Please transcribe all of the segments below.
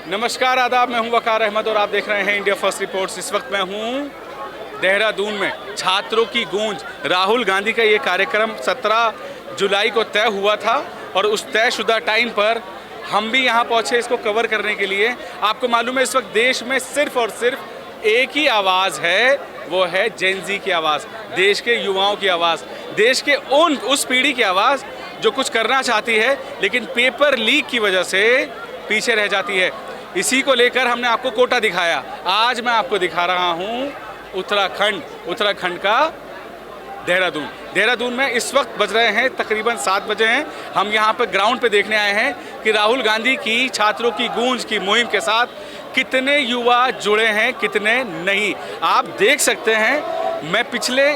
नमस्कार आदाब, मैं हूं वकार अहमद और आप देख रहे हैं इंडिया फर्स्ट रिपोर्ट्स। इस वक्त मैं हूं देहरादून में। छात्रों की गूंज, राहुल गांधी का ये कार्यक्रम 17 जुलाई को तय हुआ था और उस तयशुदा टाइम पर हम भी यहाँ पहुँचे इसको कवर करने के लिए। आपको मालूम है इस वक्त देश में सिर्फ और सिर्फ एक ही आवाज़ है, वो है जेन ज़ी की आवाज़, देश के युवाओं की आवाज़, देश के उस पीढ़ी की आवाज़ जो कुछ करना चाहती है लेकिन पेपर लीक की वजह से पीछे रह जाती है। इसी को लेकर हमने आपको कोटा दिखाया। आज मैं आपको दिखा रहा हूँ उत्तराखंड का देहरादून में इस वक्त बज रहे हैं तकरीबन 7 बजे हैं। हम यहाँ पर ग्राउंड पे देखने आए हैं कि राहुल गांधी की छात्रों की गूंज की मुहिम के साथ कितने युवा जुड़े हैं, कितने नहीं। आप देख सकते हैं मैं पिछले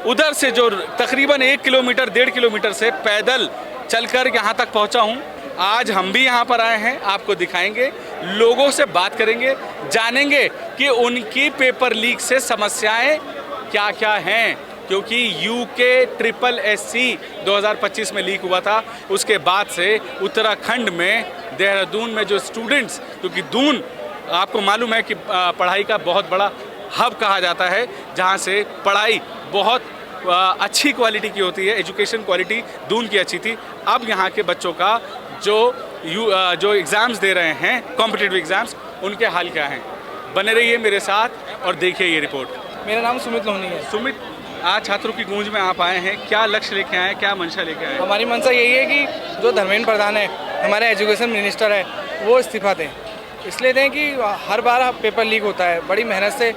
उधर से जो तकरीबन 1 किलोमीटर 1.5 किलोमीटर से पैदल चलकर यहाँ तक पहुँचा हूँ। आज हम भी यहाँ पर आए हैं, आपको दिखाएंगे, लोगों से बात करेंगे, जानेंगे कि उनकी पेपर लीक से समस्याएं क्या क्या हैं, क्योंकि यूके SSC 2025 में लीक हुआ था। उसके बाद से उत्तराखंड में देहरादून में जो स्टूडेंट्स, क्योंकि दून आपको मालूम है कि पढ़ाई का बहुत बड़ा हब कहा जाता है, जहाँ से पढ़ाई बहुत अच्छी क्वालिटी की होती है, एजुकेशन क्वालिटी दून की अच्छी थी। अब यहाँ के बच्चों का जो एग्ज़ाम्स दे रहे हैं, कॉम्पिटिटिव एग्ज़ाम्स, उनके हाल क्या हैं। बने रहिए मेरे साथ और देखिए ये रिपोर्ट। मेरा नाम सुमित लोहनी है। सुमित, आज छात्रों की गूंज में आप आए हैं, क्या लक्ष्य लेके आए हैं, क्या मंशा लेके आए हैं? हमारी मंशा यही है कि जो धर्मेंद्र प्रधान है, हमारे एजुकेशन मिनिस्टर है, वो इस्तीफा दें। इसलिए दें कि हर बार पेपर लीक होता है, बड़ी मेहनत से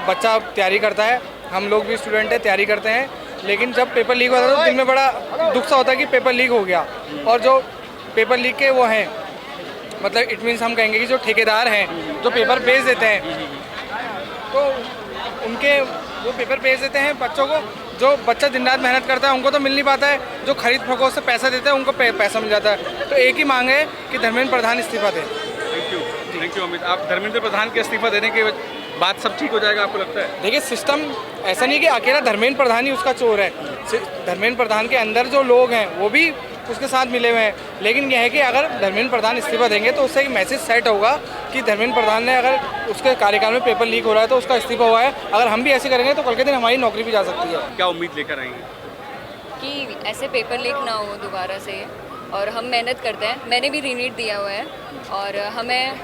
बच्चा तैयारी करता है, हम लोग भी स्टूडेंट हैं, तैयारी करते हैं, लेकिन जब पेपर लीक होता है तो दिल में बड़ा दुख सा होता है कि पेपर लीक हो गया। और जो पेपर लीक के वो हैं, मतलब इट मीन्स हम कहेंगे कि जो ठेकेदार हैं, जो पेपर बेच देते हैं, तो उनके वो पेपर बेच देते हैं बच्चों को। जो बच्चा दिन रात मेहनत करता है उनको तो मिल नहीं पाता है, जो खरीद फरोख्त से पैसा देते हैं उनको पैसा मिल जाता है। तो एक ही मांग है कि धर्मेंद्र प्रधान इस्तीफा दें। Thank you Amit. आप धर्मेंद्र प्रधान के इस्तीफा देने के बाद सब ठीक हो जाएगा आपको लगता है? देखिए, सिस्टम ऐसा नहीं कि अकेला धर्मेंद्र प्रधान ही उसका चोर है। धर्मेंद्र प्रधान के अंदर जो लोग हैं वो भी उसके साथ मिले हुए हैं, लेकिन यह है कि अगर धर्मेंद्र प्रधान इस्तीफा देंगे तो उससे एक मैसेज सेट होगा कि धर्मेंद्र प्रधान ने, अगर उसके कार्यकाल में पेपर लीक हो रहा है तो उसका इस्तीफा हुआ है। अगर हम भी ऐसे करेंगे तो कल के दिन हमारी नौकरी भी जा सकती है। क्या उम्मीद लेकर आएंगे? कि ऐसे पेपर लीक ना हो दोबारा से, और हम मेहनत करते हैं। मैंने भी रीनीट दिया हुआ है और हमें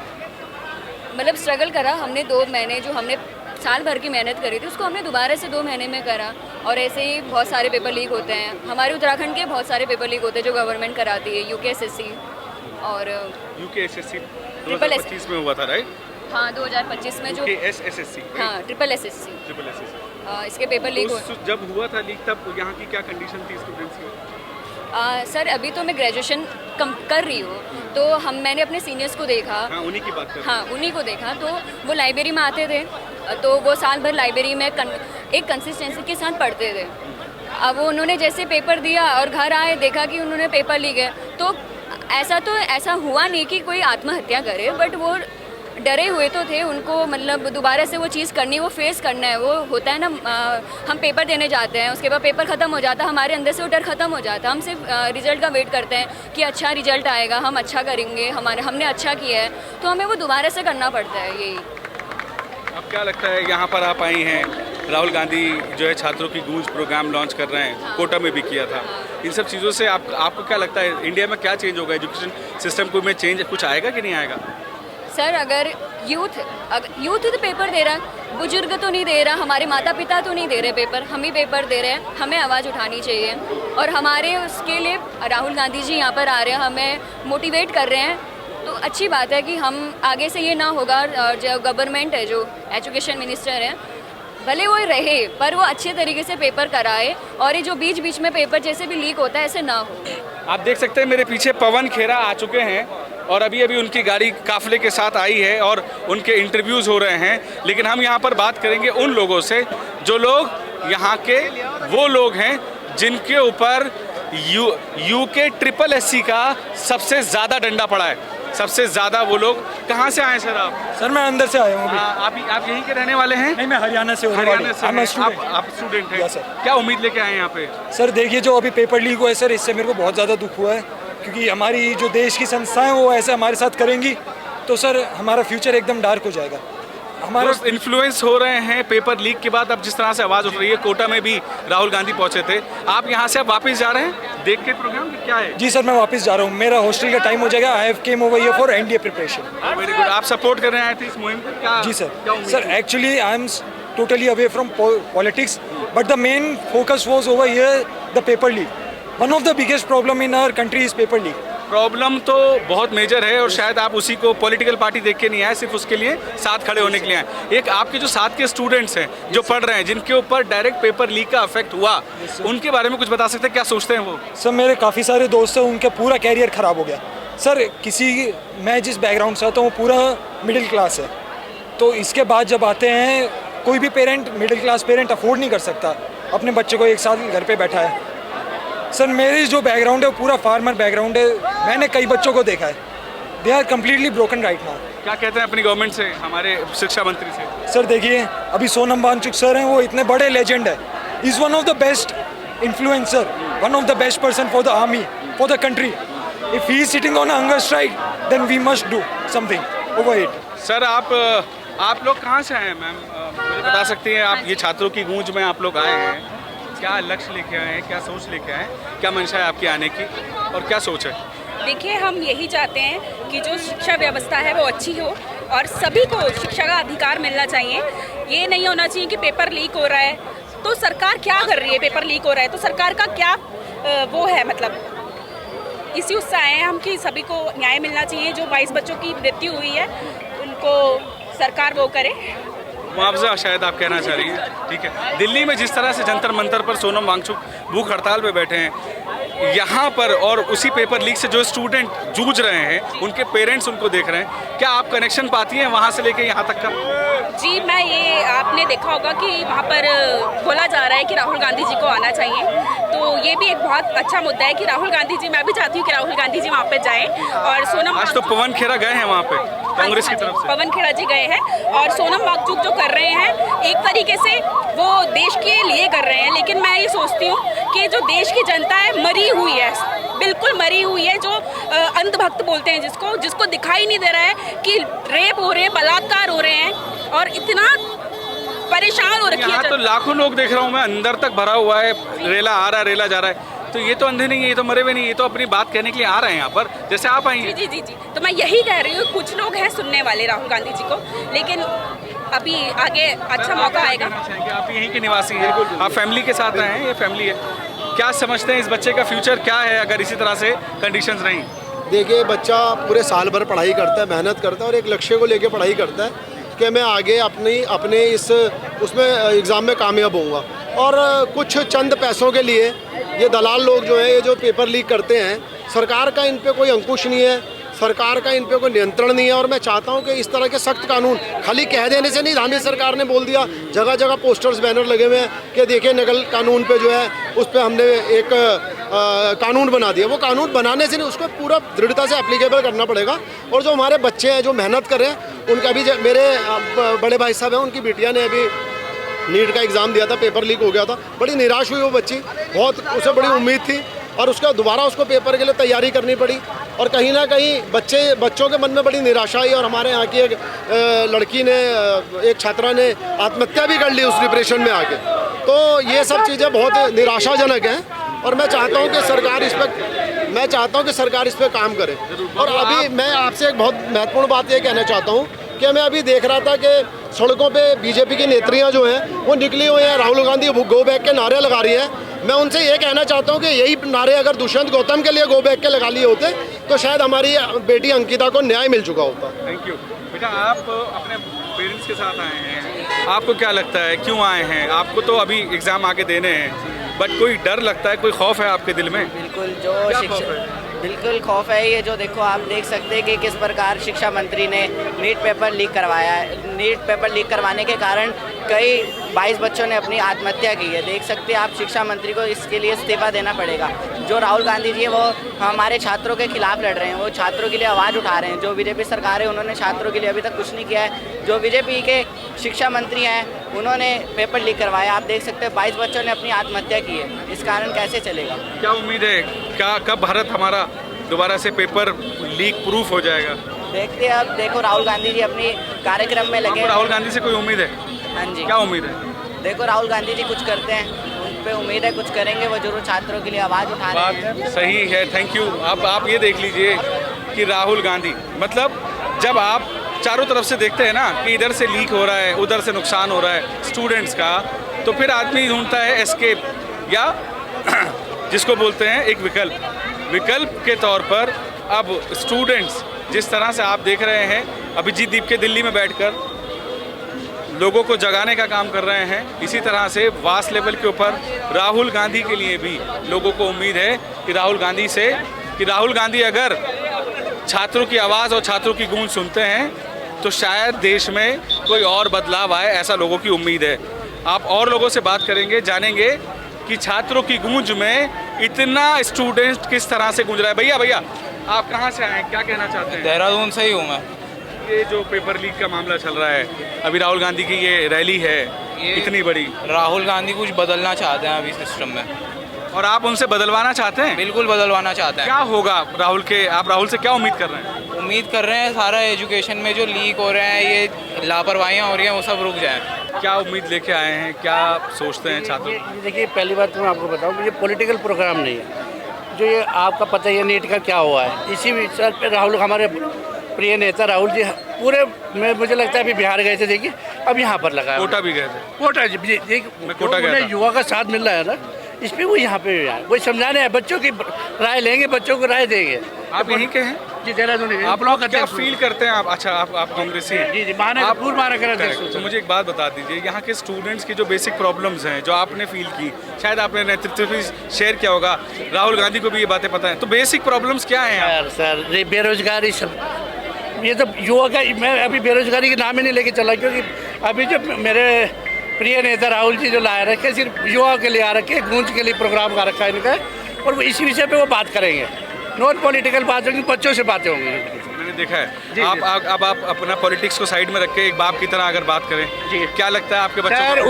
मतलब स्ट्रगल करा हमने 2 महीने, जो हमने साल भर की मेहनत करी थी उसको हमने दोबारा से 2 महीने में करा। और ऐसे ही बहुत सारे पेपर लीक होते हैं हमारे उत्तराखंड के, बहुत सारे पेपर लीक होते हैं जो गवर्नमेंट कराती है, यूके SSC और SSC 2025 में हुआ था, राइट? हाँ, 2025 में जो SSC, हाँ, SSC इसके पेपर लीक जब हुआ था लीक, तब यहाँ की क्या कंडीशन थी स्टूडेंट्स की? सर अभी तो मैं ग्रेजुएशन कर रही हूँ, तो मैंने अपने सीनियर्स को देखा। हाँ, उन्हीं की बात कर रहे हैं। हाँ, उन्हीं को देखा, तो वो लाइब्रेरी में आते थे, तो वो साल भर लाइब्रेरी में एक कंसिस्टेंसी के साथ पढ़ते थे। अब उन्होंने जैसे पेपर दिया और घर आए, देखा कि उन्होंने पेपर लीक है, तो ऐसा हुआ नहीं कि कोई आत्महत्या करे, बट वो डरे हुए तो थे। उनको मतलब दोबारा से वो चीज़ करनी, वो फेस करना है। वो होता है ना, हम पेपर देने जाते हैं, उसके बाद पेपर ख़त्म हो जाता है, हमारे अंदर से वो डर ख़त्म हो जाता है। हम सिर्फ रिजल्ट का वेट करते हैं कि अच्छा रिजल्ट आएगा, हम अच्छा करेंगे, हमने अच्छा किया है, तो हमें वो दोबारा से करना पड़ता है। यही। अब क्या लगता है, यहाँ पर आप आई हैं, राहुल गांधी जो है छात्रों की गूंज प्रोग्राम लॉन्च कर रहे हैं, कोटा में भी किया था, इन सब चीज़ों से आपको क्या लगता है इंडिया में क्या चेंज होगा, एजुकेशन सिस्टम में चेंज कुछ आएगा कि नहीं आएगा? सर अगर यूथ तो पेपर दे रहा है, बुजुर्ग तो नहीं दे रहा, हमारे माता पिता तो नहीं दे रहे पेपर, हम ही पेपर दे रहे हैं। हमें आवाज़ उठानी चाहिए और हमारे उसके लिए राहुल गांधी जी यहाँ पर आ रहे हैं, हमें मोटिवेट कर रहे हैं, तो अच्छी बात है कि हम आगे से ये ना होगा। जो गवर्नमेंट है, जो एजुकेशन मिनिस्टर है, भले वो रहे पर वो अच्छे तरीके से पेपर कराए और ये जो बीच में पेपर जैसे भी लीक होता है ऐसे ना हो। आप देख सकते हैं मेरे पीछे पवन खेरा आ चुके हैं और अभी उनकी गाड़ी काफिले के साथ आई है और उनके इंटरव्यूज़ हो रहे हैं। लेकिन हम यहाँ पर बात करेंगे उन लोगों से, जो लोग यहाँ के वो लोग हैं जिनके ऊपर यूके SSC का सबसे ज़्यादा डंडा पड़ा है। सबसे ज़्यादा वो लोग कहाँ से आए सर आप? सर मैं अंदर से आया हूँ। आप यहीं के रहने वाले हैं? नहीं, मैं हरियाणा से हूँ। हरियाणा से आप स्टूडेंट हैं? सर। क्या उम्मीद लेके आए हैं यहाँ पे? सर देखिए, जो अभी पेपर लीक हुआ है सर, इससे मेरे को बहुत ज़्यादा दुख हुआ है, क्योंकि हमारी जो देश की संस्थाएं वो ऐसे हमारे साथ करेंगी तो सर हमारा फ्यूचर एकदम डार्क हो जाएगा। हमारा इन्फ्लुएंस हो रहे हैं पेपर लीक के बाद। अब जिस तरह से आवाज़ उठ रही है, कोटा में भी राहुल गांधी पहुंचे थे, आप यहाँ से अब वापस जा रहे हैं देख के प्रोग्राम कि क्या है? जी सर, मैं वापस जा रहा हूँ, मेरा हॉस्टल का टाइम हो जाएगा। I have came over here for NDA preparation. Very good. आप सपोर्ट कर रहे थे इस मुहिम को? क्या जी सर। क्या उम्मीद सर है? Actually I am totally away from politics, but the main focus was over here the paper leak. One of the biggest problem in our country is paper leak. Problem तो बहुत major है और शायद आप उसी को political party देख के नहीं आए, सिर्फ उसके लिए साथ खड़े होने के लिए आए। एक आपके जो साथ के स्टूडेंट्स हैं जो पढ़ रहे हैं, जिनके ऊपर डायरेक्ट पेपर लीक का इफेक्ट हुआ, उनके बारे में कुछ बता सकते हैं? क्या सोचते हैं वो? सर मेरे काफ़ी सारे दोस्त हैं, उनका पूरा कैरियर ख़राब हो गया। सर मैं जिस बैकग्राउंड से आता हूँ पूरा मिडिल क्लास है, तो इसके बाद जब आते हैं कोई भी parent, middle class parent afford नहीं कर सकता अपने बच्चे को एक साल घर पे बैठा है। सर मेरी जो बैकग्राउंड है वो पूरा फार्मर बैकग्राउंड है। मैंने कई बच्चों को देखा है, they are completely broken right now. क्या कहते हैं अपनी गवर्नमेंट से, हमारे शिक्षा मंत्री से? सर देखिए, अभी सोनम वांगचुक सर हैं, वो इतने बड़े लेजेंड है, is one of the best influencer, one of the best person for the army, for the country. If he is sitting on hunger strike, then we must do something over it. Sir आप लोग कहाँ से आए हैं ma'am? मुझे बता सकती हैं आप? ये छात्रों की गूंज में आप लोग आए हैं, क्या लक्ष्य लेके आए हैं, क्या सोच लेके आए हैं, क्या मंशा है आपके आने की और क्या सोच है? देखिए, हम यही चाहते हैं कि जो शिक्षा व्यवस्था है वो अच्छी हो और सभी को शिक्षा का अधिकार मिलना चाहिए। ये नहीं होना चाहिए कि पेपर लीक हो रहा है तो सरकार क्या कर रही है, पेपर लीक हो रहा है तो सरकार का क्या वो है, मतलब इसी उससे आए हैं हम कि सभी को न्याय मिलना चाहिए। जो 22 बच्चों की मृत्यु हुई है उनको सरकार वो करे, मुआवजा शायद आप कहना चाह रही हैं। ठीक है। दिल्ली में जिस तरह से जंतर मंतर पर सोनम वांगचुक भूख हड़ताल पे बैठे हैं, यहाँ पर और उसी पेपर लीक से जो स्टूडेंट जूझ रहे हैं, उनके पेरेंट्स उनको देख रहे हैं, क्या आप कनेक्शन पाती हैं वहाँ से लेके यहाँ तक का? जी, मैं ये आपने देखा होगा कि वहाँ पर बोला जा रहा है कि राहुल गांधी जी को आना चाहिए, तो ये भी एक बहुत अच्छा मुद्दा है कि राहुल गांधी जी, मैं भी चाहती हूँ कि राहुल गांधी जी वहाँ पे जाएं। और सोनम, आज तो पवन खेरा गए हैं वहाँ पे कांग्रेस की तरफ से, पवन खेड़ा जी गए हैं और सोनम वांगचुक जो कर रहे हैं एक तरीके से वो देश के लिए कर रहे हैं, लेकिन मैं ये सोचती हूँ कि जो देश की जनता है मरी हुई है, बिल्कुल मरी हुई है। जो अंधभक्त बोलते हैं जिसको दिखाई नहीं दे रहा है कि रेप हो रहे हैं, बलात्कार हो रहे हैं और इतना परेशान हो रखी है। यहाँ तो लाखों लोग देख रहा हूँ मैं, अंदर तक भरा हुआ है, रेला आ रहा है, रेला जा रहा है, तो ये तो अंधे नहीं है, ये तो मरे हुए नहीं, ये तो अपनी बात कहने के लिए आ रहे हैं यहाँ पर, जैसे आप आई हैं। जी जी जी, तो मैं यही कह रही हूँ, कुछ लोग हैं सुनने वाले राहुल गांधी जी को, लेकिन अभी आगे अच्छा मौका आएगा। आप यहीं के निवासी हैं, आप फैमिली के साथ आए हैं, ये फैमिली है, क्या समझते हैं इस बच्चे का फ्यूचर क्या है अगर इसी तरह से कंडीशंस रहीं? देखिए, बच्चा पूरे साल भर पढ़ाई करता है, मेहनत करता है और एक लक्ष्य को लेकर पढ़ाई करता है कि मैं आगे अपने इस उसमें एग्ज़ाम में कामयाब होऊंगा। और कुछ चंद पैसों के लिए ये दलाल लोग जो हैं, ये जो पेपर लीक करते हैं, सरकार का इन पे कोई अंकुश नहीं है, सरकार का इन पे कोई नियंत्रण नहीं है। और मैं चाहता हूं कि इस तरह के सख्त कानून खाली कह देने से नहीं, धामी सरकार ने बोल दिया, जगह जगह पोस्टर्स बैनर लगे हुए हैं कि देखिए नकल कानून पे जो है उस पर हमने एक कानून बना दिया। वो कानून बनाने से नहीं, उसको पूरा दृढ़ता से एप्लीकेबल करना पड़ेगा। और जो हमारे बच्चे हैं जो मेहनत कर रहे हैं, उनका भी मेरे बड़े भाई साहब हैं, उनकी बिटिया ने अभी नीट का एग्ज़ाम दिया था, पेपर लीक हो गया था, बड़ी निराश हुई वो बच्ची, बहुत उसे बड़ी उम्मीद थी और उसका दोबारा उसको पेपर के लिए तैयारी करनी पड़ी और कहीं ना कहीं बच्चों के मन में बड़ी निराशा आई। और हमारे यहाँ की एक लड़की ने, एक छात्रा ने आत्महत्या भी कर ली उस डिप्रेशन में आके। तो ये सब चीज़ें बहुत निराशाजनक हैं और मैं चाहता हूँ कि सरकार इस पर काम करे। और अभी मैं आपसे एक बहुत महत्वपूर्ण बात ये कहना चाहता हूँ कि मैं अभी देख रहा था कि सड़कों पे बीजेपी की नेत्रियां जो हैं वो निकली हुई हैं, राहुल गांधी गो बैक के नारे लगा रही हैं। मैं उनसे ये कहना चाहता हूं कि यही नारे अगर दुष्यंत गौतम के लिए गो बैक के लगा लिए होते तो शायद हमारी बेटी अंकिता को न्याय मिल चुका होता। Thank you. बेटा, आप अपने पेरेंट्स के साथ आए हैं, आपको क्या लगता है क्यों आए हैं? आपको तो अभी एग्ज़ाम आके देने हैं, बट कोई डर लगता है, कोई खौफ है आपके दिल में? बिल्कुल, जो शिक्षा बिल्कुल खौफ है। ये जो देखो, आप देख सकते हैं कि किस प्रकार शिक्षा मंत्री ने नीट पेपर लीक करवाया है। नीट पेपर लीक करवाने के कारण कई 22 बच्चों ने अपनी आत्महत्या की है। देख सकते हैं आप, शिक्षा मंत्री को इसके लिए इस्तीफा देना पड़ेगा। जो राहुल गांधी जी है वो हमारे छात्रों के खिलाफ लड़ रहे हैं, वो छात्रों के लिए आवाज़ उठा रहे हैं। जो बीजेपी सरकार है उन्होंने छात्रों के लिए अभी तक कुछ नहीं किया है। जो बीजेपी के शिक्षा मंत्री हैं उन्होंने पेपर लीक करवाया। आप देख सकते हैं 22 बच्चों ने अपनी आत्महत्या की है। इस कारण कैसे चलेगा? क्या उम्मीद है, क्या कब भारत हमारा दोबारा से पेपर लीक प्रूफ हो जाएगा? देखते हैं, अब देखो राहुल गांधी जी अपनी कार्यक्रम में लगे। आपको राहुल गांधी से कोई उम्मीद है? हाँ जी, क्या उम्मीद है? देखो राहुल गांधी जी कुछ करते हैं, उन पे उम्मीद है कुछ करेंगे, वो जरूर छात्रों के लिए आवाज़ उठा रहे हैं। बात सही है, थैंक यू। अब आप ये देख लीजिए कि राहुल गांधी, मतलब जब आप चारों तरफ से देखते हैं ना कि इधर से लीक हो रहा है, उधर से नुकसान हो रहा है स्टूडेंट्स का, तो फिर आदमी ढूंढता है एस्केप, या जिसको बोलते हैं एक विकल्प के तौर पर। अब स्टूडेंट्स जिस तरह से आप देख रहे हैं, अभिजीत दीप के दिल्ली में बैठकर लोगों को जगाने का काम कर रहे हैं, इसी तरह से वास्ट लेवल के ऊपर राहुल गांधी के लिए भी लोगों को उम्मीद है कि राहुल गांधी अगर छात्रों की आवाज़ और छात्रों की गूंज सुनते हैं तो शायद देश में कोई और बदलाव आए, ऐसा लोगों की उम्मीद है। आप और लोगों से बात करेंगे, जानेंगे कि छात्रों की गूंज में इतना स्टूडेंट किस तरह से गूंज रहा है। भैया आप कहाँ से आए हैं, क्या कहना चाहते हैं? देहरादून से ही हूँ मैं। ये जो पेपर लीक का मामला चल रहा है, अभी राहुल गांधी की ये रैली है इतनी बड़ी, राहुल गांधी कुछ बदलना चाहते हैं अभी सिस्टम में, और आप उनसे बदलवाना चाहते हैं? बिल्कुल बदलवाना चाहते हैं। क्या होगा आप राहुल से क्या उम्मीद कर रहे हैं? उम्मीद कर रहे हैं सारा एजुकेशन में जो लीक हो रहे हैं, ये लापरवाहियाँ हो रही हैं, वो सब रुक जाएं। क्या उम्मीद लेके आए हैं, क्या सोचते हैं छात्र? देखिए, पहली बात तो मैं आपको बताऊं, ये पॉलिटिकल प्रोग्राम नहीं है। जो ये आपका पता ही है नीट का क्या हुआ है, इसी विचार पे राहुल, हमारे प्रिय नेता राहुल जी पूरे में, मुझे लगता है अभी बिहार गए थे, देखिए अब यहाँ पर लगा है। कोटा भी गए थे? कोटा मैं कोटा गया था। युवा का साथ मिल रहा है ना, इस पे वो यहाँ पे आए, वो समझाने हैं, बच्चों की राय लेंगे, बच्चों को राय देंगे। आप यहीं के हैं? जी, देहरादून। आप लोग क्या फील करते हैं? आप अच्छा, आप कांग्रेसी हैं? जी, पूर्व महानगर तो मुझे एक बात बता दीजिए, यहाँ के स्टूडेंट्स की जो बेसिक प्रॉब्लम्स हैं, जो आपने फील की, शायद आपने नेतृत्व भी शेयर किया होगा, राहुल गांधी को भी ये बातें पता है, तो बेसिक प्रॉब्लम्स क्या हैं? सर बेरोजगारी, सब ये तो युवा का, मैं अभी बेरोजगारी के नाम ही नहीं लेके चला, क्योंकि अभी जो मेरे प्रिय नेता राहुल जी जो लाए रखे, सिर्फ युवाओं के लिए आ रखे, गूंज के लिए प्रोग्राम का रखा है इनका, और वो इसी विषय पे वो बात करेंगे, नॉन पॉलिटिकल बात होगी, बच्चों से बातें होंगी। मैंने देखा है। अब आप अपना पॉलिटिक्स को साइड में रख के एक बाप की तरह अगर बात करें, जी, क्या लगता है आपके बच्चों सर?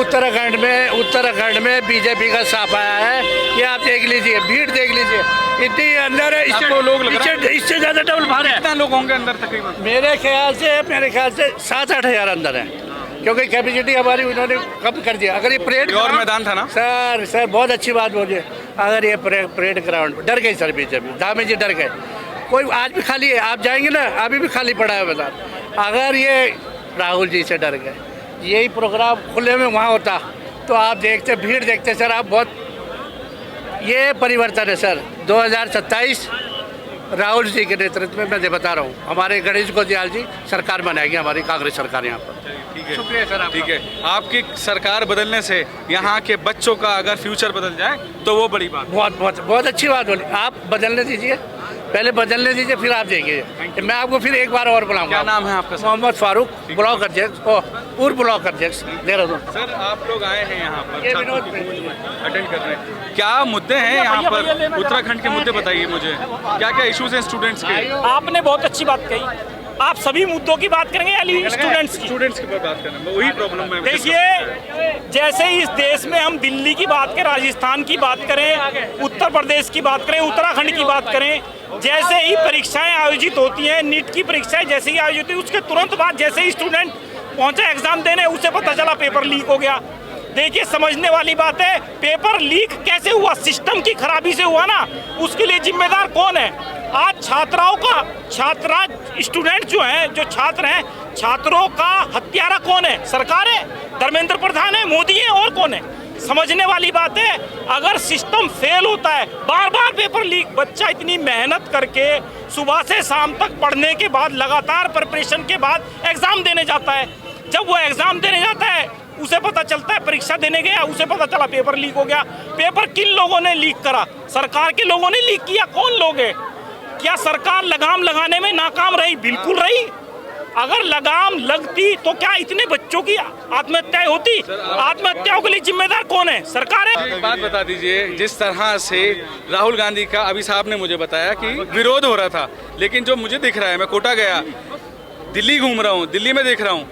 उत्तराखंड में बीजेपी का साफ आया है, ये आप देख लीजिए, भीड़ देख लीजिए, इतनी अंदर है, इससे ज़्यादा डबल भार है। कितना लोग होंगे अंदर तकरीबन? मेरे ख्याल से 7-8 हज़ार अंदर है, क्योंकि कैपेसिटी हमारी उन्होंने कम कर दिया। अगर ये परेड और मैदान था ना सर, बहुत अच्छी बात बोलिए। अगर ये परेड ग्राउंड डर गई सर, बीजेपी दामे जी डर गए, कोई आज भी खाली है, आप जाएंगे ना अभी भी खाली पड़ा है मैदान। अगर ये राहुल जी से डर गए, यही प्रोग्राम खुले में वहाँ होता तो आप देखते, भीड़ देखते सर, आप बहुत, ये परिवर्तन है सर। 2027 राहुल जी के नेतृत्व में मैं बता रहा हूँ, हमारे गणेश गोदियाल जी सरकार बनाएगी, हमारी कांग्रेस सरकार यहाँ पर। ठीक है, शुक्रिया सर। ठीक है, आपकी सरकार बदलने से यहाँ के बच्चों का अगर फ्यूचर बदल जाए तो वो बड़ी बात। बहुत अच्छी बात बोली आप, बदलने दीजिए, पहले बदलने दीजिए, फिर आप देखिए। मैं आपको फिर एक बार और बुलाऊंगा। क्या नाम है आपका? मोहम्मद फारूक, ब्लॉक अध्यक्ष, पूर्व ब्लॉक अध्यक्ष देहरादून। सर, आप लोग आए हैं यहाँ पर अटेंड कर रहे हैं, क्या मुद्दे हैं यहाँ पर? उत्तराखंड के मुद्दे बताइए मुझे, क्या क्या इश्यूज हैं स्टूडेंट्स के? आपने बहुत अच्छी बात कही, आप सभी मुद्दों की बात करेंगे या स्टूडेंट्स की बात करें? वही प्रॉब्लम है। देखिए, जैसे इस देश में हम दिल्ली की बात करें, राजस्थान की बात करें, उत्तर प्रदेश की बात करें, उत्तराखंड की बात करें, जैसे ही परीक्षाएं आयोजित होती हैं, नीट की परीक्षाएं जैसे ही आयोजित हुई, उसके तुरंत बाद जैसे ही स्टूडेंट पहुंचा एग्जाम देने, उसे पता चला पेपर लीक हो गया। देखिए, समझने वाली बात है, पेपर लीक कैसे हुआ? सिस्टम की खराबी से हुआ ना, उसके लिए जिम्मेदार कौन है? आज स्टूडेंट जो हैं, जो छात्र हैं, छात्रों का हत्यारा कौन है? सरकार है, धर्मेंद्र प्रधान है, मोदी है, और कौन है? समझने वाली बात है, अगर सिस्टम फेल होता है, बार बार पेपर लीक, बच्चा इतनी मेहनत करके सुबह से शाम तक पढ़ने के बाद, लगातार प्रिपरेशन के बाद एग्जाम देने जाता है, जब वो एग्जाम देने जाता है उसे पता चलता है, परीक्षा देने गया, उसे पता चला पेपर लीक हो गया। पेपर किन लोगों ने लीक करा? सरकार के लोगों ने लीक किया। कौन लोग है? क्या सरकार लगाम लगाने में नाकाम रही? बिल्कुल रही। अगर लगाम लगती तो क्या इतने बच्चों की आत्महत्याएं होती? आत्महत्याओं के लिए जिम्मेदार कौन है? सरकार है। एक बात बता दीजिए, जिस तरह से राहुल गांधी का अभी साहब ने मुझे बताया कि विरोध हो रहा था, लेकिन जो मुझे दिख रहा है, मैं कोटा गया, दिल्ली घूम रहा हूँ, दिल्ली में देख रहा हूँ,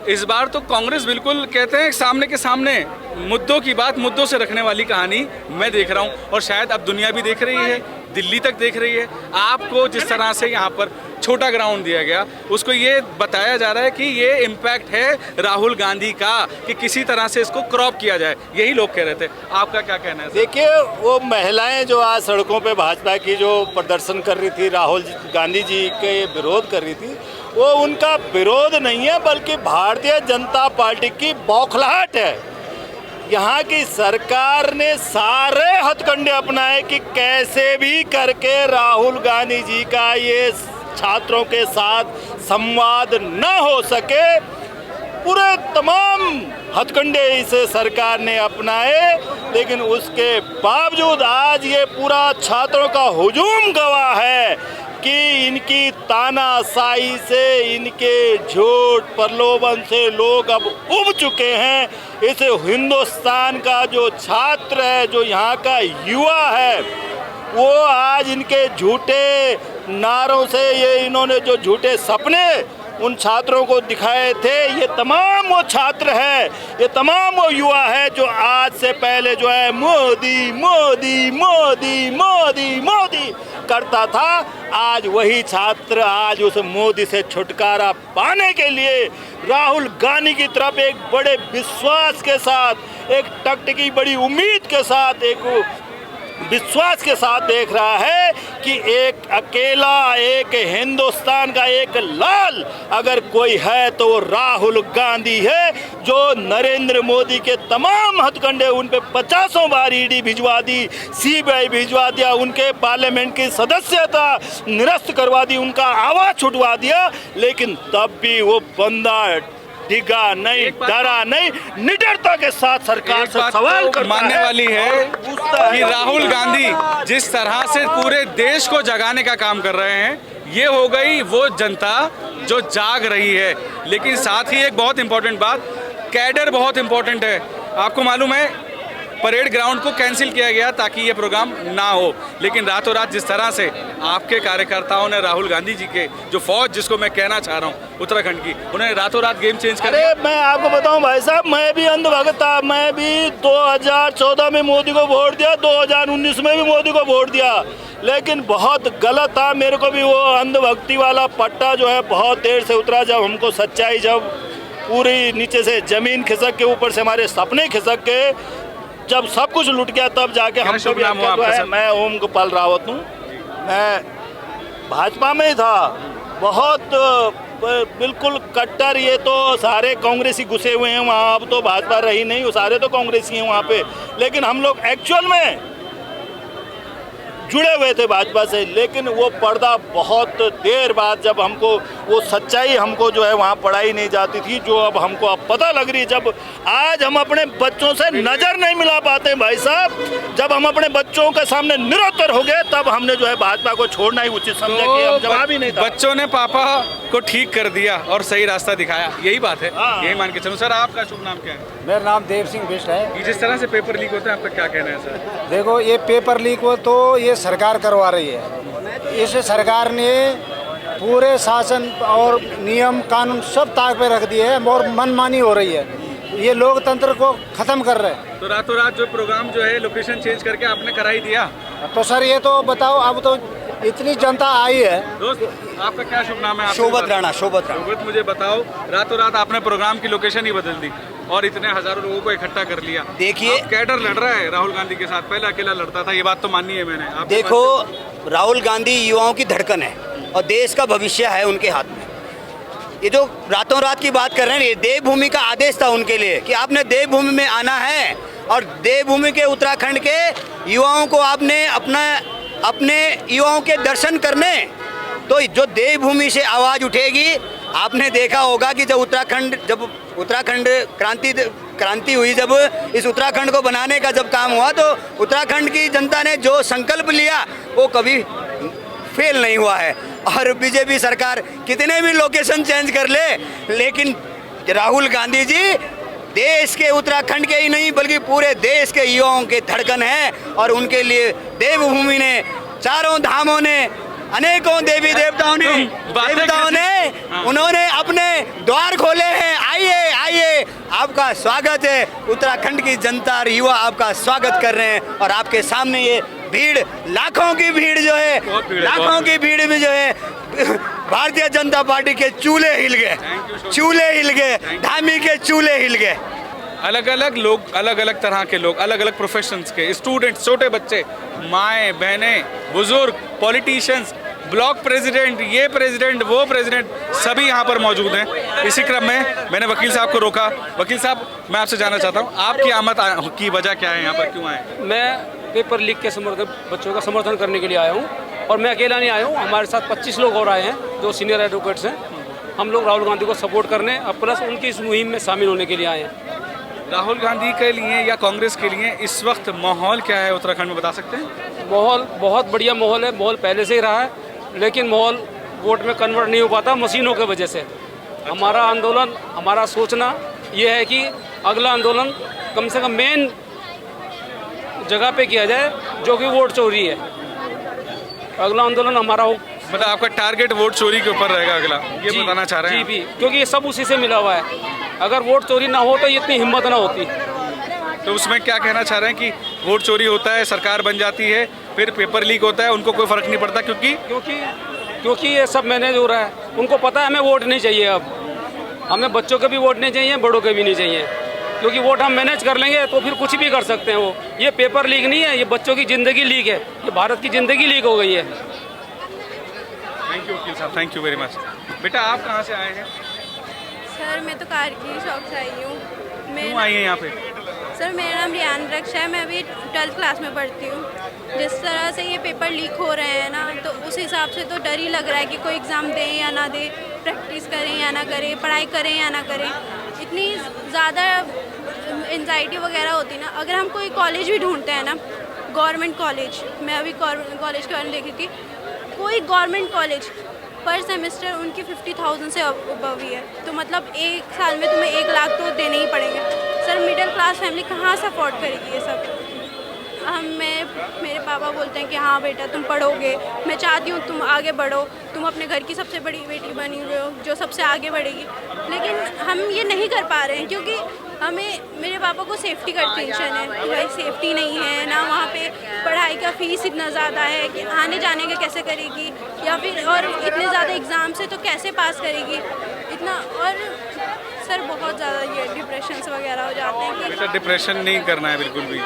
इस बार तो कांग्रेस बिल्कुल कहते हैं सामने के सामने मुद्दों की बात मुद्दों से रखने वाली कहानी मैं देख रहा हूं, और शायद अब दुनिया भी देख रही है, दिल्ली तक देख रही है। आपको जिस तरह से यहाँ पर छोटा ग्राउंड दिया गया, उसको ये बताया जा रहा है कि ये इम्पैक्ट है राहुल गांधी का कि किसी तरह से इसको क्रॉप किया जाए, यही लोग कह रहे थे। आपका क्या कहना है? देखिए, वो महिलाएं जो आज सड़कों पे भाजपा की जो प्रदर्शन कर रही थी, राहुल गांधी जी के विरोध कर रही थी, वो उनका विरोध नहीं है बल्कि भारतीय जनता पार्टी की बौखलाहट है। यहाँ की सरकार ने सारे हथकंडे अपनाए कि कैसे भी करके राहुल गांधी जी का ये छात्रों के साथ संवाद न हो सके। पूरे तमाम हथकंडे इस सरकार ने अपनाए, लेकिन उसके बावजूद आज ये पूरा छात्रों का हुजूम गवाह है कि इनकी तानाशाही से, इनके झूठ प्रलोभन से लोग अब उब चुके हैं। इस हिंदुस्तान का जो छात्र है, जो यहाँ का युवा है, वो आज इनके झूठे नारों से, ये इन्होंने जो झूठे सपने उन छात्रों को दिखाए थे, ये तमाम वो छात्र है, ये तमाम वो युवा है जो आज से पहले जो है मोदी मोदी मोदी मोदी मोदी करता था। आज वही छात्र आज उस मोदी से छुटकारा पाने के लिए राहुल गांधी की तरफ एक बड़े विश्वास के साथ, एक टकटकी बड़ी उम्मीद के साथ, एक विश्वास के साथ देख रहा है कि एक अकेला, एक हिंदुस्तान का एक लाल अगर कोई है तो वो राहुल गांधी है, जो नरेंद्र मोदी के तमाम हथकंडे, उन पे 50 बार ईडी भिजवा दी, सीबीआई भिजवा दिया, उनके पार्लियामेंट की सदस्यता निरस्त करवा दी, उनका आवाज छुटवा दिया, लेकिन तब भी वो बंदा डिगा नहीं, डरा नहीं, निडरता के साथ सरकार से सवाल तो मानने वाली है कि राहुल गांधी जिस तरह से पूरे देश को जगाने का काम कर रहे हैं, ये हो गई वो जनता जो जाग रही है। लेकिन साथ ही एक बहुत इंपॉर्टेंट बात, कैडर बहुत इंपॉर्टेंट है। आपको मालूम है परेड ग्राउंड को कैंसिल किया गया ताकि ये प्रोग्राम ना हो, लेकिन रातों रात जिस तरह से आपके कार्यकर्ताओं ने राहुल गांधी जी के जो फौज, जिसको मैं कहना चाह रहा हूँ उत्तराखंड की, उन्होंने रातों रात गेम चेंज कर दिया। मैं आपको बताऊं भाई साहब, मैं भी अंधभक्त था। मैं भी 2014 में मोदी को वोट दिया, 2019 में भी मोदी को वोट दिया, लेकिन बहुत गलत था। मेरे को भी वो अंधभक्ति वाला पट्टा जो है बहुत देर से उतरा, जब हमको सच्चाई, जब पूरी नीचे से जमीन खिसक के, ऊपर से हमारे सपने खिसक के, जब सब कुछ लुट गया, तब जाके हमको भी है। मैं ओम गोपाल रावत हूँ, मैं भाजपा में ही था, बहुत बिल्कुल कट्टर। ये तो सारे कांग्रेसी घुसे हुए हैं वहाँ, अब तो भाजपा रही नहीं, वो सारे तो कांग्रेसी हैं वहाँ पे, लेकिन हम लोग एक्चुअल में जुड़े हुए थे भाजपा से। लेकिन वो पर्दा बहुत देर बाद, जब हमको वो सच्चाई हमको जो है वहाँ पढ़ाई नहीं जाती थी, जो अब हमको अब पता लग रही है। जब आज हम अपने बच्चों से नज़र नहीं मिला पाते भाई साहब, जब हम अपने बच्चों के सामने निरुत्तर हो गए, तब हमने जो है भाजपा को छोड़ना ही उचित समझा कि हम जवाब ही नहीं था। बच्चों ने पापा को ठीक कर दिया और सही रास्ता दिखाया, यही बात है। यही मान के चलो। सर, आपका शुभ नाम क्या है? मेरा नाम देव सिंह बिष्ट है। जिस तरह से पेपर लीक होते हैं, आपका क्या कहना है सर? देखो, ये पेपर लीक हो तो ये सरकार करवा रही है। इस सरकार ने पूरे शासन और नियम कानून सब ताक पे रख दिए हैं और मनमानी हो रही है। ये लोकतंत्र को खत्म कर रहे हैं। तो रातों रात जो प्रोग्राम जो है लोकेशन चेंज करके आपने करा ही दिया। तो सर ये तो बताओ, अब तो इतनी जनता आई है। दोस्त, आपका क्या शुभ नाम है? शोभत राणा। शोभत मुझे बताओ, रातों रात आपने प्रोग्राम की लोकेशन ही बदल दी और इतने हजारों लोगों को इकट्ठा कर लिया। देखिए, कैडर लड़ रहा है राहुल गांधी के साथ, पहले अकेला लड़ता था, ये बात तो माननी है मैंने। देखो, राहुल गांधी युवाओं की धड़कन है और देश का भविष्य है उनके हाथ में। ये जो रातों रात की बात कर रहे हैं, ये देवभूमि का आदेश था उनके लिए कि आपने देवभूमि में आना है, और देवभूमि के उत्तराखंड के युवाओं को आपने अपने युवाओं के दर्शन करने, तो जो देवभूमि से आवाज़ उठेगी। आपने देखा होगा कि जब उत्तराखंड क्रांति हुई, जब इस उत्तराखंड को बनाने का जब काम हुआ, तो उत्तराखंड की जनता ने जो संकल्प लिया वो कभी फेल नहीं हुआ है। और बीजेपी सरकार कितने भी लोकेशन चेंज कर ले, लेकिन राहुल गांधी जी देश के, उत्तराखंड के ही नहीं बल्कि पूरे देश के युवाओं के धड़कन है। और उनके लिए देवभूमि ने, चारों धामों ने, अनेकों देवी देवताओं ने उन्होंने अपने द्वार खोले हैं। आइए, आपका स्वागत है। उत्तराखंड की जनता और युवा आपका स्वागत कर रहे हैं और आपके सामने ये भीड़, लाखों की भीड़ जो है, लाखों की भीड़ में जो है भारतीय जनता पार्टी के चूल्हे हिल गए, चूल्हे हिल गए, धामी के चूल्हे हिल गए। अलग अलग लोग, अलग अलग तरह के लोग, अलग अलग प्रोफेशंस के स्टूडेंट्स, छोटे बच्चे, माएँ बहनें, बुजुर्ग, पॉलिटिशियंस, ब्लॉक प्रेसिडेंट, ये प्रेसिडेंट, वो प्रेसिडेंट, सभी यहाँ पर मौजूद हैं। इसी क्रम में मैंने वकील साहब को रोका। वकील साहब, मैं आपसे जानना चाहता हूँ, आपकी आमद की वजह क्या है, यहाँ पर क्यों आए? मैं पेपर लीक के बच्चों का समर्थन करने के लिए आया हूँ और मैं अकेला नहीं आया हूँ, हमारे साथ 25 लोग और आए हैं जो सीनियर एडवोकेट्स हैं। हम लोग राहुल गांधी को सपोर्ट करने और प्लस उनकी इस मुहिम में शामिल होने के लिए आए हैं। राहुल गांधी के लिए या कांग्रेस के लिए इस वक्त माहौल क्या है उत्तराखंड में, बता सकते हैं? माहौल बहुत बढ़िया माहौल है, माहौल पहले से ही रहा है, लेकिन माहौल वोट में कन्वर्ट नहीं हो पाता मशीनों की वजह से। हमारा आंदोलन, हमारा सोचना ये है कि अगला आंदोलन कम से कम मेन जगह पे किया जाए जो कि वोट चोरी है। अगला आंदोलन हमारा हो, मतलब आपका टारगेट वोट चोरी के ऊपर रहेगा अगला, ये बताना चाह रहे हैं? जी, क्योंकि ये सब उसी से मिला हुआ है। अगर वोट चोरी ना हो तो इतनी हिम्मत ना होती। तो उसमें क्या कहना चाह रहे हैं कि वोट चोरी होता है, सरकार बन जाती है, फिर पेपर लीक होता है, उनको कोई फर्क नहीं पड़ता क्योंकि ये सब मैनेज हो रहा है। उनको पता है हमें वोट नहीं चाहिए, अब हमें बच्चों के भी वोट नहीं चाहिए, बड़ों के भी नहीं चाहिए, क्योंकि वोट हम मैनेज कर लेंगे तो फिर कुछ भी कर सकते हैं। वो ये पेपर लीक नहीं है, ये बच्चों की ज़िंदगी लीक है, ये भारत की ज़िंदगी लीक हो गई है। थैंक यू वकील साहब, थैंक यू वेरी मच। बेटा, आप कहाँ से आए हैं? सर, मैं तो कार की शॉप से आई हूँ। क्यों आई हैं यहाँ पे? सर, मेरा नाम रियान रक्षा है, मैं अभी 12th क्लास में पढ़ती हूँ। जिस तरह से ये पेपर लीक हो रहे हैं ना, तो उस हिसाब से तो डर ही लग रहा है कि कोई एग्ज़ाम दें या ना दें, प्रैक्टिस करें या ना करें, पढ़ाई करें या ना करें। इतनी ज़्यादा एंजाइटी वगैरह होती ना। अगर हम कोई कॉलेज भी ढूंढते हैं ना, गवर्नमेंट कॉलेज, मैं अभी कॉलेज के बारे में देखी थी, कोई गवर्नमेंट कॉलेज पर सेमेस्टर उनकी 50,000 से अबव ही है। तो मतलब एक साल में तुम्हें 1 लाख तो देने ही पड़ेंगे। सर, मिडिल क्लास फैमिली कहाँ से अफोर्ड करेगी ये सब? मेरे पापा बोलते हैं कि हाँ बेटा तुम पढ़ोगे, मैं चाहती हूँ तुम आगे बढ़ो, तुम अपने घर की सबसे बड़ी बेटी बनी हुई हो जो सबसे आगे बढ़ेगी, लेकिन हम ये नहीं कर पा रहे हैं क्योंकि हमें, मेरे पापा को सेफ्टी का टेंशन है कि भाई सेफ्टी नहीं है ना, वहाँ पे पढ़ाई का फीस इतना ज़्यादा है कि आने जाने का कैसे करेगी, या फिर और इतने ज़्यादा एग्ज़ाम से तो कैसे पास करेगी इतना। और सर, बहुत ज़्यादा ये डिप्रेशंस वगैरह हो जाते हैं कि बेटा, डिप्रेशन नहीं करना है बिल्कुल भी।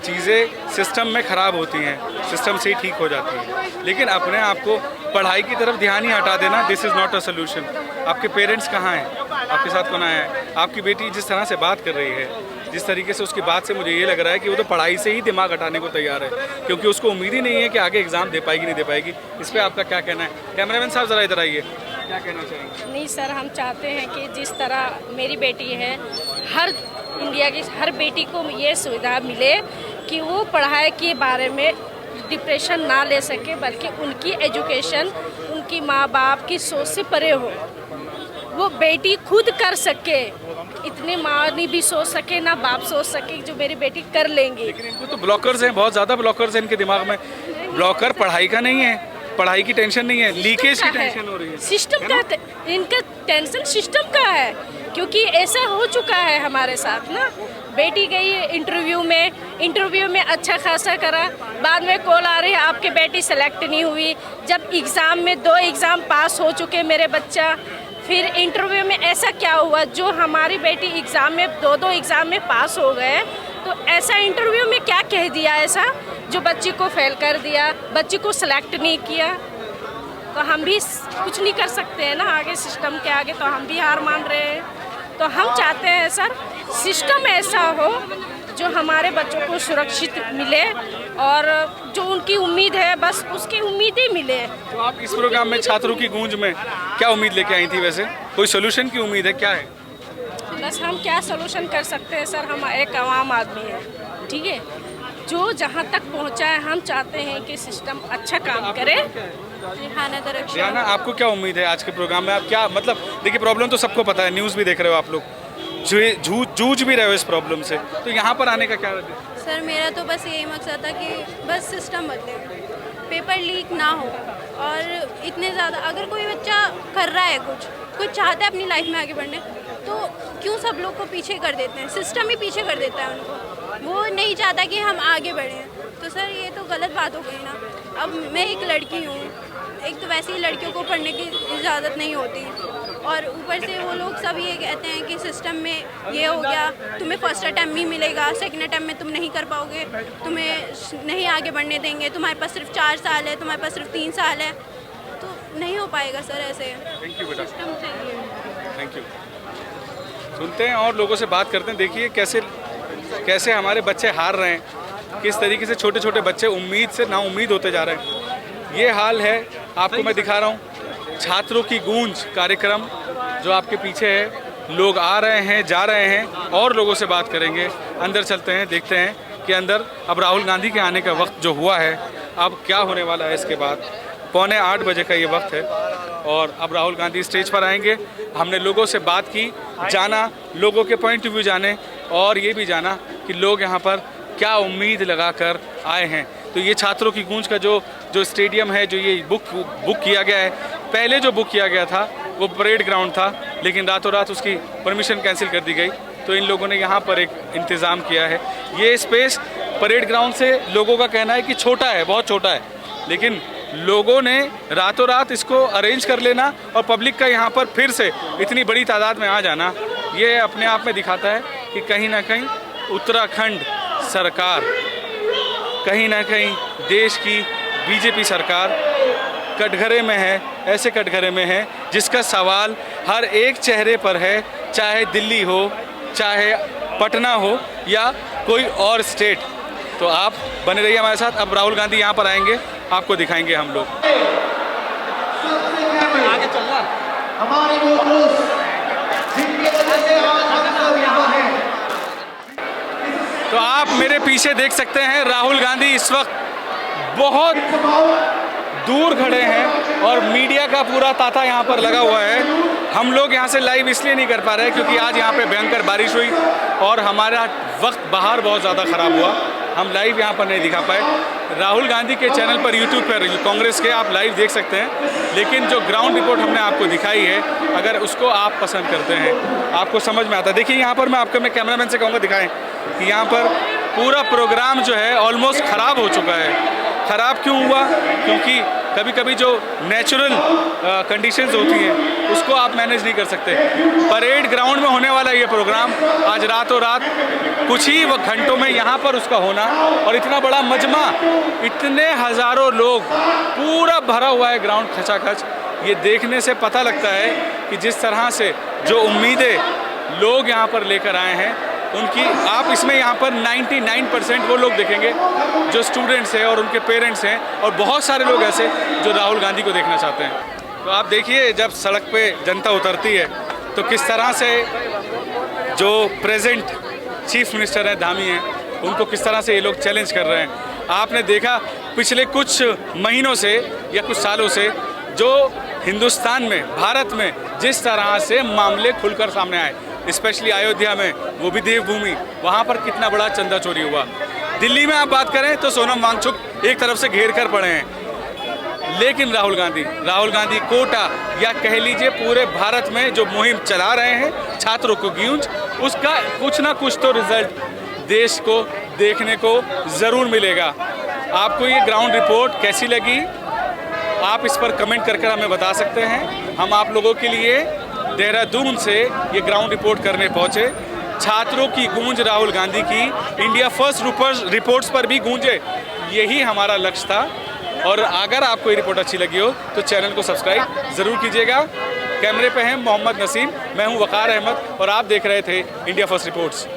चीज़ें सिस्टम में ख़राब होती हैं, सिस्टम से ही ठीक हो जाती हैं, लेकिन अपने आप को पढ़ाई की तरफ ध्यान ही हटा देना, this is not a solution. आपके पेरेंट्स कहाँ हैं? आपके साथ कौन आया है? आपकी बेटी जिस तरह से बात कर रही है, जिस तरीके से उसकी बात से मुझे ये लग रहा है कि वो तो पढ़ाई से ही दिमाग हटाने को तैयार है, क्योंकि उसको उम्मीद ही नहीं है कि आगे एग्ज़ाम दे पाएगी नहीं दे पाएगी। इस पर आपका क्या कहना है? कैमरामैन साहब ज़रा इधर आइए, क्या कहना चाहेंगे? नहीं सर, हम चाहते हैं कि जिस तरह मेरी बेटी है, हर इंडिया की हर बेटी को ये सुविधा मिले कि वो पढ़ाई के बारे में डिप्रेशन ना ले सके, बल्कि उनकी एजुकेशन उनकी माँ बाप की सोच से परे हो, वो बेटी खुद कर सके। इतने माँ नहीं भी सोच सके ना बाप सोच सके जो मेरी बेटी कर लेंगी। लेकिन इनको तो ब्लॉकर्स हैं, बहुत ज़्यादा ब्लॉकर्स हैं इनके दिमाग में। ब्लॉकर पढ़ाई का नहीं है, पढ़ाई की टेंशन नहीं है, लीकेज की टेंशन हो रही है। सिस्टम का इनका टेंशन सिस्टम का है, क्योंकि ऐसा हो चुका है हमारे साथ ना। बेटी गई इंटरव्यू में अच्छा खासा करा, बाद में कॉल आ रही है आपकी बेटी सेलेक्ट नहीं हुई। जब एग्ज़ाम में 2 एग्ज़ाम पास हो चुके मेरे बच्चा, फिर इंटरव्यू में ऐसा क्या हुआ जो हमारी बेटी एग्ज़ाम में 2 एग्ज़ाम में पास हो गए, तो ऐसा इंटरव्यू में क्या कह दिया ऐसा जो बच्ची को फेल कर दिया, बच्ची को सेलेक्ट नहीं किया। तो हम भी कुछ नहीं कर सकते हैं ना आगे, सिस्टम के आगे तो हम भी हार मान रहे हैं। तो हम चाहते हैं सर, सिस्टम ऐसा हो जो हमारे बच्चों को सुरक्षित मिले और जो उनकी उम्मीद है बस उसकी उम्मीद ही मिले। तो आप इस प्रोग्राम में छात्रों की गूंज में क्या उम्मीद लेके आई थी? वैसे कोई सोल्यूशन की उम्मीद है, क्या है? बस हम क्या सोल्यूशन कर सकते हैं सर, हम एक आम आदमी है, ठीक है, जो जहाँ तक पहुँचा है हम चाहते हैं कि सिस्टम अच्छा काम करे। रिहाना, आपको क्या उम्मीद है आज के प्रोग्राम में? आप क्या मतलब, देखिए प्रॉब्लम तो सबको पता है, न्यूज़ भी देख रहे हो आप लोग, जूझ भी रहे हो इस प्रॉब्लम से, तो यहाँ पर आने का क्या है? सर, मेरा तो बस यही मकसद था कि बस सिस्टम बदले, पेपर लीक ना हो। और इतने ज़्यादा अगर कोई बच्चा कर रहा है कुछ चाहता है अपनी लाइफ में आगे बढ़ने, तो क्यों सब लोग को पीछे कर देते हैं, सिस्टम ही पीछे कर देता है उनको, वो नहीं चाहता कि हम आगे बढ़ें। तो सर ये तो गलत बात हो गई ना। अब मैं एक लड़की हूँ, एक तो वैसे ही लड़कियों को पढ़ने की इजाज़त नहीं होती, और ऊपर से वो लोग सब ये कहते हैं कि सिस्टम में ये हो गया, तुम्हें फर्स्ट अटैम्प्ट ही मिलेगा, सेकंड अटैम्प्ट में तुम नहीं कर पाओगे, तुम्हें नहीं आगे बढ़ने देंगे, तुम्हारे पास सिर्फ 4 साल है, तुम्हारे पास सिर्फ 3 साल है, तो नहीं हो पाएगा सर ऐसे। थैंक यू बेटा, सिस्टम चाहिए। Thank you. सुनते हैं और लोगों से बात करते हैं। देखिए कैसे कैसे हमारे बच्चे हार रहे हैं, किस तरीके से छोटे छोटे बच्चे उम्मीद से नाउम्मीद होते जा रहे हैं। ये हाल है, आपको मैं दिखा रहा हूँ छात्रों की गूंज कार्यक्रम जो आपके पीछे है। लोग आ रहे हैं, जा रहे हैं, और लोगों से बात करेंगे। अंदर चलते हैं, देखते हैं कि अंदर अब राहुल गांधी के आने का वक्त जो हुआ है, अब क्या होने वाला है। इसके बाद 7:45 बजे का ये वक्त है और अब राहुल गांधी स्टेज पर आएंगे। हमने लोगों से बात की, जाना, लोगों के पॉइंट ऑफ व्यू जाने, और ये भी जाना कि लोग यहाँ पर क्या उम्मीद लगाकर आए हैं। तो ये छात्रों की गूंज का जो स्टेडियम है, जो ये बुक किया गया है, पहले जो बुक किया गया था वो परेड ग्राउंड था, लेकिन रातों रात उसकी परमिशन कैंसिल कर दी गई। तो इन लोगों ने यहाँ पर एक इंतज़ाम किया है। ये स्पेस परेड ग्राउंड से लोगों का कहना है कि छोटा है, बहुत छोटा है, लेकिन लोगों ने रातों रात इसको अरेंज कर लेना और पब्लिक का यहाँ पर फिर से इतनी बड़ी तादाद में आ जाना, ये अपने आप में दिखाता है कि कहीं ना कहीं उत्तराखंड सरकार, कहीं ना कहीं देश की बीजेपी सरकार कटघरे में है, ऐसे कटघरे में है जिसका सवाल हर एक चेहरे पर है, चाहे दिल्ली हो, चाहे पटना हो, या कोई और स्टेट। तो आप बने रहिए हमारे साथ। अब राहुल गांधी यहाँ पर आएंगे, आपको दिखाएंगे हम लोग। आगे चलना हमारे वो दोस्त जिनकी वजह से आज हम सब यहाँ हैं। तो आप मेरे पीछे देख सकते हैं राहुल गांधी इस वक्त बहुत दूर खड़े हैं और मीडिया का पूरा तांता यहाँ पर लगा हुआ है। हम लोग यहाँ से लाइव इसलिए नहीं कर पा रहे क्योंकि आज यहाँ पे भयंकर बारिश हुई और हमारा वक्त बाहर बहुत ज़्यादा ख़राब हुआ, हम लाइव यहाँ पर नहीं दिखा पाए। राहुल गांधी के चैनल पर यूट्यूब पर कांग्रेस के आप लाइव देख सकते हैं, लेकिन जो ग्राउंड रिपोर्ट हमने आपको दिखाई है, अगर उसको आप पसंद करते हैं, आपको समझ में आता है। देखिए यहाँ पर मैं कैमरामैन से कहूँगा दिखाएं कि यहाँ पर पूरा प्रोग्राम जो है ऑलमोस्ट ख़राब हो चुका है। ख़राब क्यों हुआ? क्योंकि कभी कभी जो नेचुरल कंडीशंस होती हैं उसको आप मैनेज नहीं कर सकते। परेड ग्राउंड में होने वाला ये प्रोग्राम आज रातों रात कुछ ही घंटों में यहाँ पर उसका होना, और इतना बड़ा मजमा, इतने हज़ारों लोग, पूरा भरा हुआ है ग्राउंड खचाखच। ये देखने से पता लगता है कि जिस तरह से जो उम्मीदें लोग यहाँ पर लेकर आए हैं उनकी, आप इसमें यहाँ पर 99% वो लोग देखेंगे जो स्टूडेंट्स हैं और उनके पेरेंट्स हैं, और बहुत सारे लोग ऐसे जो राहुल गांधी को देखना चाहते हैं। तो आप देखिए जब सड़क पे जनता उतरती है तो किस तरह से जो प्रेजेंट चीफ मिनिस्टर हैं धामी हैं, उनको किस तरह से ये लोग चैलेंज कर रहे हैं। आपने देखा पिछले कुछ महीनों से या कुछ सालों से जो हिंदुस्तान में, भारत में जिस तरह से मामले खुलकर सामने आए, स्पेशली अयोध्या में, वो भी देवभूमि, वहाँ पर कितना बड़ा चंदा चोरी हुआ। दिल्ली में आप बात करें तो सोनम वांगचुक एक तरफ से घेर कर पड़े हैं, लेकिन राहुल गांधी कोटा, या कह लीजिए पूरे भारत में जो मुहिम चला रहे हैं छात्रों को गूंज, उसका कुछ ना कुछ तो रिजल्ट देश को देखने को ज़रूर मिलेगा। आपको ये ग्राउंड रिपोर्ट कैसी लगी, आप इस पर कमेंट करके हमें बता सकते हैं। हम आप लोगों के लिए देहरादून से ये ग्राउंड रिपोर्ट करने पहुंचे। छात्रों की गूंज राहुल गांधी की इंडिया फर्स्ट रिपोर्ट्स पर भी गूंजे, यही हमारा लक्ष्य था। और अगर आपको ये रिपोर्ट अच्छी लगी हो तो चैनल को सब्सक्राइब ज़रूर कीजिएगा। कैमरे पे हैं मोहम्मद नसीम, मैं हूं वकार अहमद और आप देख रहे थे इंडिया फर्स्ट रिपोर्ट्स।